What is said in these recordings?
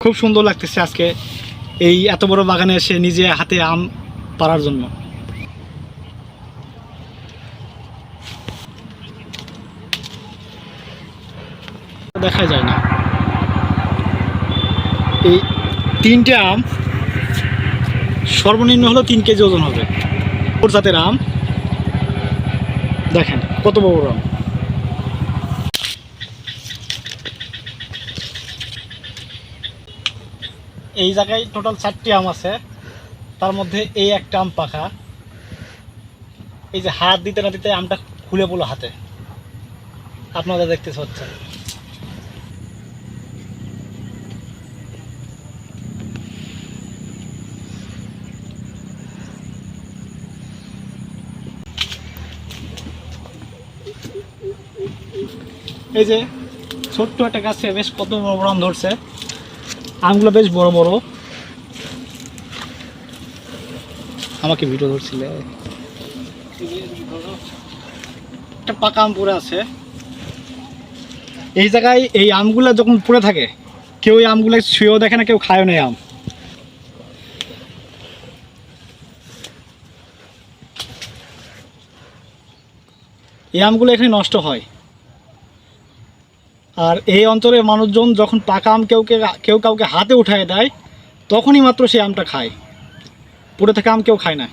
খুব সুন্দর লাগতেছে আজকে এই এত বড় বাগানে এসে নিজে হাতে আম পাড়ার জন্য। দেখা যায় না। এই 3টে আম সর্বনিম্ন হলো 3 কেজি ওজন হবে। জাতের আম দেখেন কত বড় আম। এই জায়গায় টোটাল 4টি আম আছে, তার মধ্যে এই একটা আম পাকা। এই যে হাত দিতে না দিতে আমটা খুলে পড়লো হাতে, আপনারা দেখতে পাচ্ছেন। এই যে ছোট্ট একটা গাছে বেশ কত বড় বড় আম ধরছে, আমগুলো বেশ বড় বড়। আমাকে ভিডিও ধরছিলে, একটা পাকা আম পড়ে আছে এই জায়গায়। এই আমগুলা যখন পড়ে থাকে কেউ এই আমগুলো ছুঁয়েও দেখে না, কেউ খায়ও না আম। এই আমগুলো এখানে নষ্ট হয়, আর এই অঞ্চলের মানুষজন যখন পাকা আম কেউ কাউকে হাতে উঠায় দেয় তখনই মাত্র সেই আমটা খায়, পড়ে থাকা আম কেউ খায় না।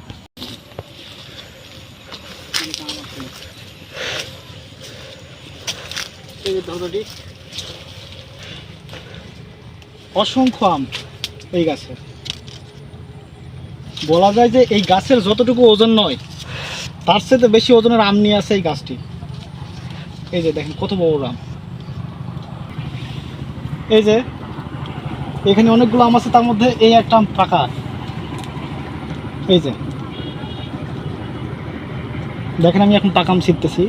অসংখ্য আম এই গাছে। বলা যায় যে এই গাছের যতটুকু ওজন নয় তার চেয়ে বেশি ওজনের আম নিয়ে আছে এই গাছটি। এই যে দেখেন কত বড় আম। এই যে এখানে অনেকগুলো আম আছে, তার মধ্যে এই একটা আম পাকা। এই যে দেখেন আমি এখন পাকা আম ছিঁড়তেছি।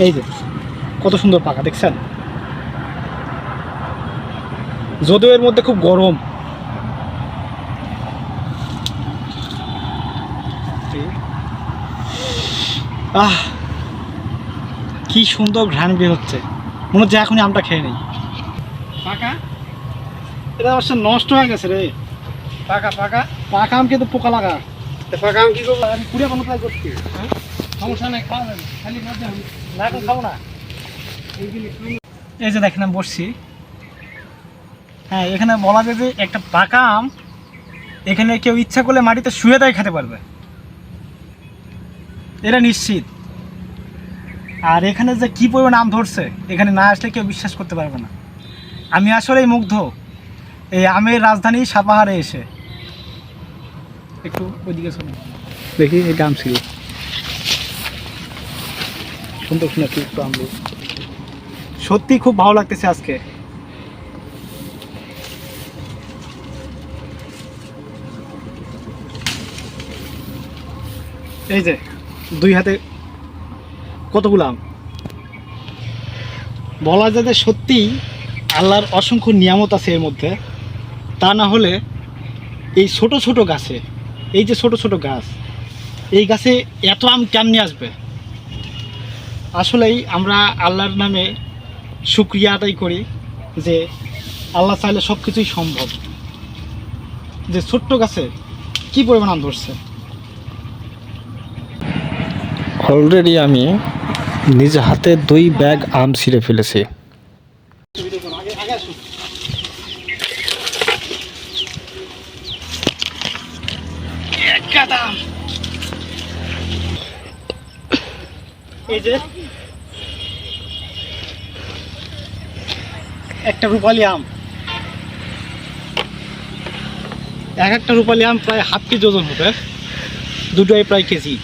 এই যে কত সুন্দর পাকা দেখছেন, যদিও এর মধ্যে খুব গরম। কি সুন্দর ঘ্রাণ বের হচ্ছে, মনে হচ্ছে এখনই আমটা খেয়ে নেই। পাকা এটা অবশ্য নষ্ট হয়ে গেছে রে। পাকা পাকা পাকা আম কিন্তু পোকা লাগা। পাকা আম কি করবো, আমি পুড়িয়ে কোনো ট্রাই করছি। সমস্যা নেই, খাওয়া যাবে, খালি না এখন খাবো না। এই যে দেখেন আমি বসছি, হ্যাঁ এখানে বলা যায় যে একটা পাকা আম এখানে কেউ ইচ্ছা করলে মাটিতে শুয়ে তাই খেতে পারবে, এটা নিশ্চিত। আর এখানে যে কি পরিমাণ আম ধরছে এখানে না আসলে কেউ বিশ্বাস করতে পারবে না। আমি আসলেই মুগ্ধ এই আমের রাজধানী সাপাহারে এসে। একটু ওইদিকে শোনো, দেখি এটা আম ছিল সুন্দর শুনে একটু আম। সত্যি খুব ভালো লাগতেছে আজকে। এই যে 2 হাতে কতগুলো আম। বলা যায় যে সত্যিই আল্লাহর অসংখ্য নিয়ামত আছে এর মধ্যে, তা না হলে এই ছোট ছোট গাছে, এই যে ছোট ছোট গাছ, এই গাছে এত আম কেমনি আসবে। আসলেই আমরা আল্লাহর নামে শুকরিয়া আদায় করি যে আল্লাহ চাইলে সব কিছুই সম্ভব। যে ছোট্ট গাছে কি পরিমাণ আম ধরছে। অলরেডি আমি নিজ হাতে 2 ব্যাগ আম ছিঁড়ে ফেলেছি। এই যে একটা রূপালী আম, একটা রূপালী আম প্রায় ½ কেজি ওজন হবে, দুটোই প্রায় কেজি।